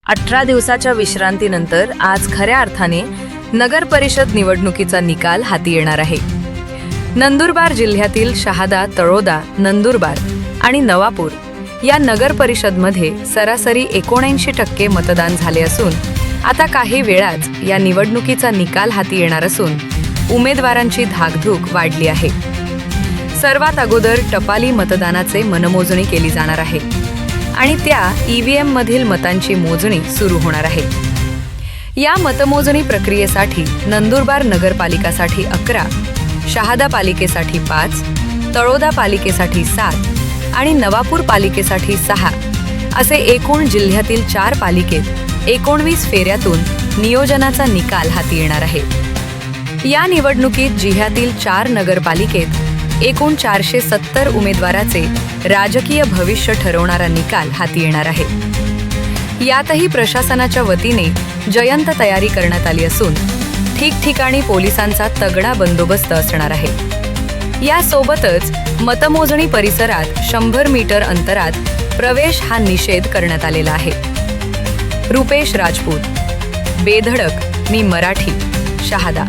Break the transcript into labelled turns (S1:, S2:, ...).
S1: 18 दिवसाच्या विश्रांतीनंतर आज खऱ्या अर्थाने नगर परिषद निवडणुकीचा निकाल हाती येणार आहे। नंदुरबार जिल्ह्यातील शहादा, तळोदा, नंदुरबार आणि नवापूर या नगर परिषदमध्ये सरासरी 79% मतदान झाले असून आता काही वेळाच या निवडणुकीचा निकाल हाती येणार असून उमेदवारांची धाकधूक वाढली आहे। सर्वात अगोदर टपाली मतदानाचे मनमोजणी केली जाणार आहे आणि त्या EVM मधील मतांची मोजणी सुरू होणार आहे। या मतमोजणी प्रक्रियेसाठी नंदुरबार नगरपालिकासाठी 11, शहादा पालिकेसाठी 5, तळोदा पालिकेसाठी 7 आणि नवापूर पालिकेसाठी 6 असे एकूण जिल्ह्यातील 4 पालिकेत 19 फेऱ्यातून नियोजनाचा निकाल हाती येणार आहे। या निवडणुकीत जिल्ह्यातील 4 नगरपालिकेत एकूण 470 उमेदवाराचे राजकीय भविष्य ठरवणारा निकाल हाती येणार आहे। यातही प्रशासनाच्या वतीने जयंत तयारी करण्यात आली असून ठिकठिकाणी पोलिसांचा तगडा बंदोबस्त असणार आहे। यासोबतच मतमोजणी परिसरात 100 मीटर अंतरात प्रवेश हा निषेध करण्यात आलेला आहे। रुपेश राजपूत, बेधडक, मी मराठी, शहादा।